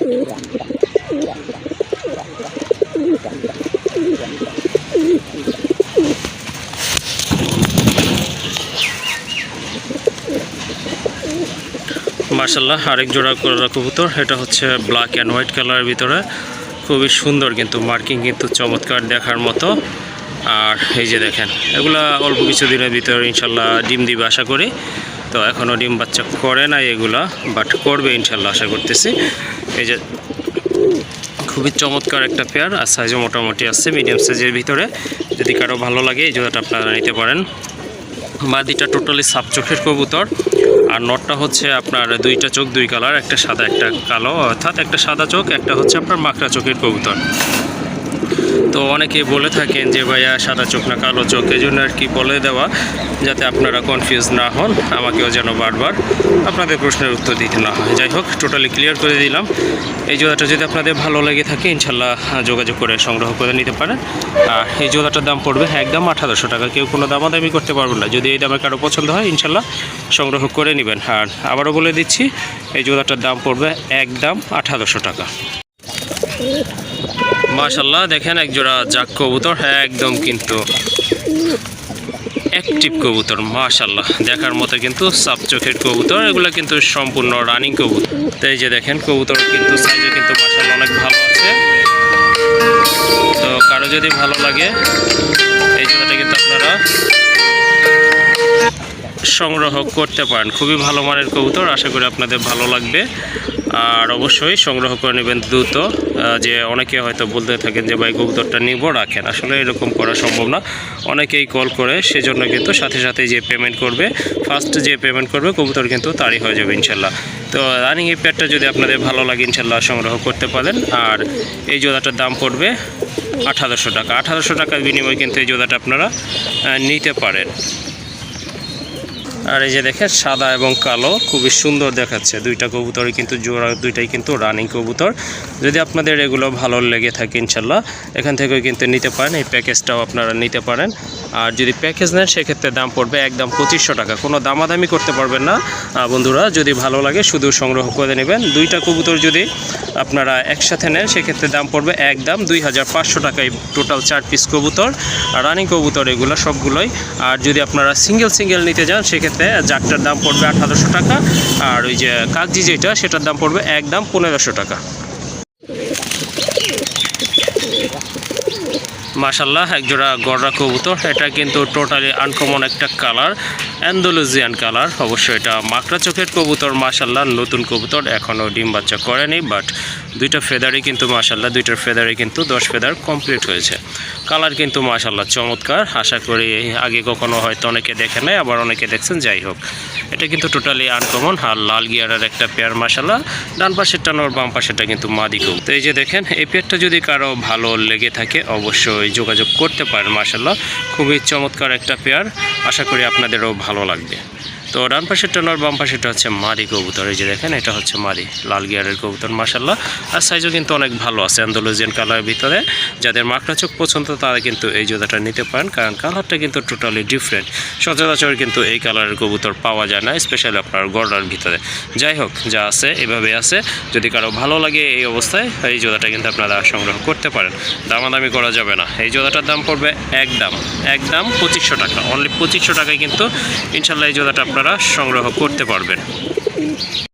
মাশাআল্লাহ আরেক জোড়া করা কবুতর, এটা হচ্ছে ব্ল্যাক অ্যান্ড হোয়াইট কালারের ভিতরে, খুবই সুন্দর কিন্তু মার্কিং কিন্তু চমৎকার দেখার মতো। আর এই যে দেখেন, এগুলা অল্প কিছু দিনের ভিতরে ইনশাল্লাহ ডিম দিবে আশা করি। তো এখনও ডিম বাচ্চা করে না এগুলা, বাট করবে ইনশাল্লাহ আশা করতেছি। এই যে খুবই চমৎকার একটা পেয়ার, আর সাইজও মোটামুটি আছে মিডিয়াম সাইজের ভিতরে। যদি কারো ভালো লাগে এই জোড়াটা আপনারা নিতে পারেন। মাদিটা টোটালি সাপ চোখের কবুতর, আর নটটা হচ্ছে আপনার দুইটা চোখ দুই কালার, একটা সাদা একটা কালো, অর্থাৎ একটা সাদা চোখ, একটা হচ্ছে আপনার মাকড়া চোখের কবুতর। তো অনেকে বলে থাকেন যে ভাইয়া সাদা চোখ না কালো চোখ, এই জন্য আর কি বলে দেওয়া, যাতে আপনারা কনফিউজ না হন, আমাকেও যেন বারবার আপনাদের প্রশ্নের উত্তর দিতে না হয়। যাই হোক, টোটালি ক্লিয়ার করে দিলাম। এই জোড়াটা যদি আপনাদের ভালো লেগে থাকে ইনশাল্লাহ যোগাযোগ করে সংগ্রহ করে নিতে পারেন। আর এই জোড়াটার দাম পড়বে একদম 1800 টাকা, কেউ কোনো দামাদামি করতে পারবেন না। যদি এই দামে কারো পছন্দ হয় ইনশাল্লাহ সংগ্রহ করে নেবেন। আর আবারও বলে দিচ্ছি, এই জোড়াটার দাম পড়বে একদম 1800 টাকা। মাশাআল্লাহ দেখেন এক জোড়া জাক কবুতর, একদম কিন্তু অ্যাক্টিভ কবুতর, মাশাআল্লাহ দেখার মতো কিন্তু সাপ চোখের কবুতর, এগুলো কিন্তু সম্পূর্ণ রানিং কবুতর। তো এই যে দেখেন কবুতর কিন্তু সাইজে কিন্তু মাশাআল্লাহ অনেক ভালো আছে। তো কারো যদি ভালো লাগে এই জোড়াটা কিন্তু আপনারা সংগ্রহ করতে পারেন। খুবই ভালো মানের কবুতর, আশা করি আপনাদের ভালো লাগবে। আর অবশ্যই সংগ্রহ করে নেবেন দ্রুত। যে অনেকে হয়তো বলতে থাকেন যে ভাই কবুতরটা নিব রাখেন, আসলে এরকম করা সম্ভব না। অনেকেই কল করে, সেজন্য কিন্তু সাথে সাথে যে পেমেন্ট করবে, ফার্স্ট যে পেমেন্ট করবে কবুতর কিন্তু তারই হয়ে যাবে ইনশাল্লাহ। তো রানিং এই পেয়ারটা যদি আপনাদের ভালো লাগে ইনশাল্লাহ সংগ্রহ করতে পারেন। আর এই জোড়াটার দাম পড়বে 1800 টাকা। 1800 টাকার বিনিময়ে কিন্তু এই জোড়াটা আপনারা নিতে পারেন। আর এই যে দেখেন সাদা এবং কালো, খুবই সুন্দর দেখাচ্ছে দুইটা কবুতরই কিন্তু জোড়া, দুইটাই কিন্তু রানিং কবুতর। যদি আপনাদের এগুলো ভালো লেগে থাকে ইনশাল্লাহ এখান থেকেও কিন্তু নিতে পারেন, এই প্যাকেজটাও আপনারা নিতে পারেন। আর যদি প্যাকেজ নেন সেক্ষেত্রে দাম পড়বে একদম 2500 টাকা, কোনো দামাদামি করতে পারবেন না বন্ধুরা। যদি ভালো লাগে শুধু সংগ্রহ করে নেবেন। দুইটা কবুতর যদি আপনারা একসাথে নেন সেক্ষেত্রে দাম পড়বে একদম 2500 টাকায়, টোটাল 4 পিস কবুতর, রানিং কবুতর এগুলো সবগুলোই। আর যদি আপনারা সিঙ্গেল নিতে যান সেক্ষেত্রে জাকটার দাম পড়বে 1800 টাকা, আর ওই যে কাগজি যেটা সেটার দাম পড়বে একদম 1500 টাকা। মাশাআল্লাহ একজোড়া গড়রা কবুতর, এটা কিন্তু টোটালি আনকমন একটা কালার, অ্যান্ডালুজিয়ান কালার। অবশ্যই এটা মাকড়া চোখের কবুতর, মাশাআল্লাহ নতুন কবুতর, এখনও ডিম বাচ্চা করেনি, বাট দুইটা ফেদারই কিন্তু মাশাআল্লাহ, দুইটার ফেদারই কিন্তু 10 ফেদার কমপ্লিট হয়েছে। কালার কিন্তু মাশাআল্লাহ চমৎকার, আশা করি আগে কখনো হয়তো অনেকে দেখে নাই, আবার অনেকে দেখছেন। যাই হোক, এটা কিন্তু টোটালি আনকমন। আর লাল গিয়ারের একটা পেয়ার মাশাআল্লাহ, ডান পাশের টানোর বাম পাশেরটা কিন্তু মাদি কবুতর। তো এই যে দেখেন, এই পেয়ারটা যদি কারো ভালো লেগে থাকে অবশ্যই যোগাযোগ করতে পারেন। মাশাআল্লাহ খুবই চমৎকার একটা পেয়ার, আশা করি আপনাদেরও ভালো লাগবে। তো ডান পাশের টানোর বাম পাশেরটা হচ্ছে মাদি কবুতর। এই যে দেখেন, এটা হচ্ছে মাদি লাল গিয়ারের কবুতর মাশাআল্লাহ, আর সাইজও কিন্তু অনেক ভালো আছে অ্যান্ডালুজিয়ান কালারের ভিতরে। যাদের মাকড়া চোখ পছন্দ তারা কিন্তু এই জোড়াটা নিতে পারেন, কারণ কালারটা কিন্তু টোটালি ডিফারেন্ট। সচরাচর কিন্তু এই কালারের কবুতর পাওয়া যায় না, স্পেশালি আপনার গড়ার ভিতরে। যাই হোক, যা আছে এভাবে আছে। যদি কারো ভালো লাগে এই অবস্থায় এই জোড়াটা কিন্তু আপনারা সংগ্রহ করতে পারেন, দামাদামি করা যাবে না। এই জোড়াটার দাম পড়বে একদম 2500 টাকা, অনলি 2500 টাকায় কিন্তু ইনশাল্লাহ এই জোড়াটা আপনারা সংগ্রহ করতে পারবেন।